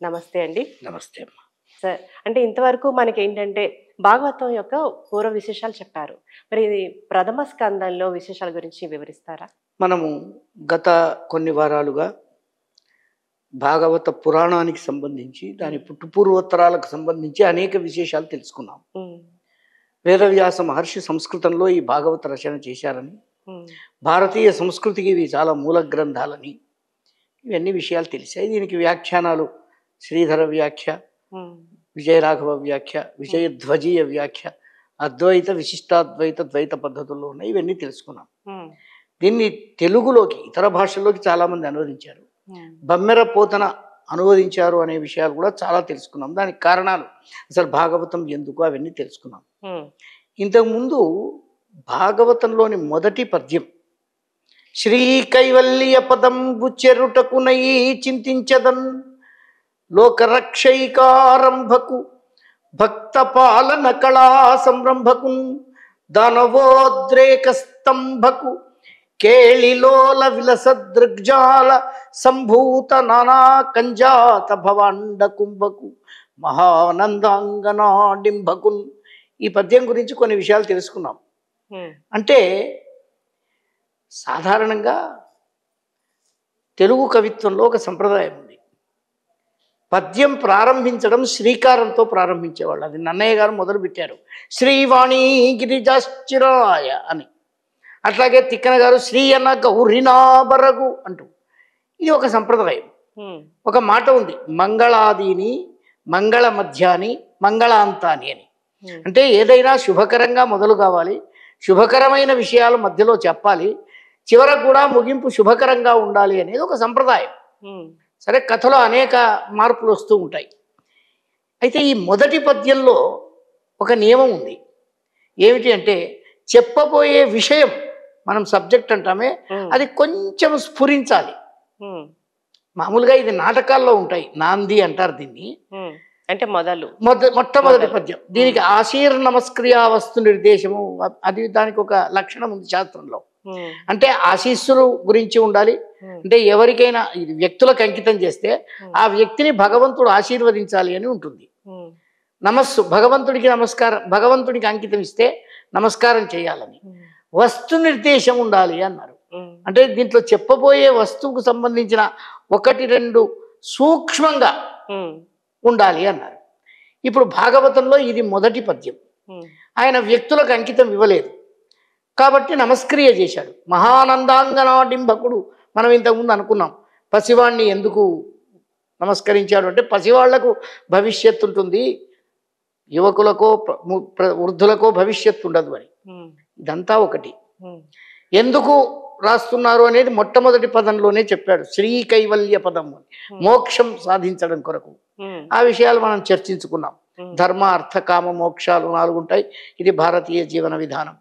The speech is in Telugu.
నమస్తే అండి. నమస్తే అమ్మ. సార్ అంటే ఇంతవరకు మనకేంటంటే భాగవతం యొక్క పూర్వ విశేషాలు చెప్పారు. మరి ఇది ప్రథమ స్కందంలో విశేషాల గురించి వివరిస్తారా? మనము గత కొన్ని వారాలుగా భాగవత పురాణానికి సంబంధించి దాని పుట్టుపూర్వోత్తరాలకు సంబంధించి అనేక విశేషాలు తెలుసుకున్నాం. హ్మ్. వేదవ్యాస మహర్షి సంస్కృతంలో ఈ భాగవత రచన చేశారని, హ్మ్. భారతీయ సంస్కృతికి ఇవి చాలా మూల గ్రంథాలని ఇవన్నీ విషయాలు తెలిసాయి. దీనికి వ్యాఖ్యానాలు శ్రీధర వ్యాఖ్య, హ్మ్. విజయరాఘవ వ్యాఖ్య, విజయధ్వజీయ వ్యాఖ్య, అద్వైత విశిష్టాద్వైత ద్వైత పద్ధతుల్లో ఉన్నాయి. ఇవన్నీ తెలుసుకున్నాం. హ్మ్. దీన్ని తెలుగులోకి ఇతర భాషల్లోకి చాలామంది అనువదించారు. హ్మ్. బమ్మెర పోతన అనువదించారు అనే విషయాలు కూడా చాలా తెలుసుకున్నాం. దానికి కారణాలు, అసలు భాగవతం ఎందుకు, అవన్నీ తెలుసుకున్నాం. హ్మ్. ఇంతకుముందు భాగవతంలోని మొదటి పద్యం శ్రీ కైవల్య పదంబు చెరుటకునై చింతించదన్ లోకరక్షైకారంభకు భక్త పాలన కళా సంరంభకు దానవోద్రేక స్తంభకు కేళిలోల విలసదృగ్జాల సంభూత నానా కంజాత భవాండ కుంభకు మహానందాంగనాడింభకున్. ఈ పద్యం గురించి కొన్ని విషయాలు తెలుసుకున్నాం. హ్మ్. అంటే సాధారణంగా తెలుగు కవిత్వంలో ఒక సంప్రదాయం ఉంది. పద్యం ప్రారంభించడం శ్రీకారంతో ప్రారంభించేవాళ్ళు. అది నన్నయ్య గారు మొదలుపెట్టారు, శ్రీవాణి గిరిజాశ్చిరాయ అని. అట్లాగే తిక్కన గారు శ్రీ అన్న గౌరినాబరగు అంటూ, ఇది ఒక సంప్రదాయం. హ్మ్. ఒక మాట ఉంది, మంగళాదిని మంగళ మధ్యాని మంగళాంతాని అని. హ్మ్. అంటే ఏదైనా శుభకరంగా మొదలు కావాలి, శుభకరమైన విషయాలు మధ్యలో చెప్పాలి, చివరకు కూడా ముగింపు శుభకరంగా ఉండాలి అనేది ఒక సంప్రదాయం. హ్మ్. సరే, కథలో అనేక మార్పులు వస్తూ ఉంటాయి. అయితే ఈ మొదటి పద్యంలో ఒక నియమం ఉంది. ఏమిటి అంటే, చెప్పబోయే విషయం, మనం సబ్జెక్ట్ అంటామే, హ్మ్. అది కొంచెం స్ఫురించాలి. హ్మ్. మామూలుగా ఇది నాటకాల్లో ఉంటాయి, నాంది అంటారు దీన్ని. హ్మ్. అంటే మొదలు. మొట్టమొదటి పద్యం, దీనికి ఆశీర్ నమస్క్రియా వస్తు నిర్దేశము, అది దానికి ఒక లక్షణం ఉంది శాస్త్రంలో. హ్మ్. అంటే ఆశీస్సులు గురించి ఉండాలి. హ్మ్. అంటే ఎవరికైనా ఇది వ్యక్తులకు అంకితం చేస్తే ఆ వ్యక్తిని భగవంతుడు ఆశీర్వదించాలి అని ఉంటుంది. హ్మ్. నమస్సు, భగవంతుడికి నమస్కారం, భగవంతుడికి అంకితం ఇస్తే నమస్కారం చేయాలని. హ్మ్. వస్తు నిర్దేశం ఉండాలి అన్నారు. హ్మ్. అంటే దీంట్లో చెప్పబోయే వస్తువుకు సంబంధించిన ఒకటి రెండు సూక్ష్మంగా హ్మ్. ఉండాలి అన్నారు. ఇప్పుడు భాగవతంలో ఇది మొదటి పద్యం. హ్మ్. ఆయన వ్యక్తులకు అంకితం ఇవ్వలేదు కాబట్టి నమస్క్రియ చేశాడు. మహానందాంగనాడింభకుడు, మనం ఇంతకుముందు అనుకున్నాం, పసివాణ్ణి ఎందుకు నమస్కరించాడు అంటే, పసివాళ్లకు భవిష్యత్తు ఉంటుంది, యువకులకో వృద్ధులకో భవిష్యత్తు ఉండదు అని. హ్మ్. ఇదంతా ఒకటి. హ్మ్. ఎందుకు రాస్తున్నారు అనేది మొట్టమొదటి పదంలోనే చెప్పాడు, శ్రీ కైవల్య పదం అని, మోక్షం సాధించడం కొరకు. హ్మ్. ఆ విషయాలు మనం చర్చించుకున్నాం. హ్మ్. ధర్మ అర్థ కామ మోక్షాలు 4 ఉంటాయి. ఇది భారతీయ జీవన విధానం.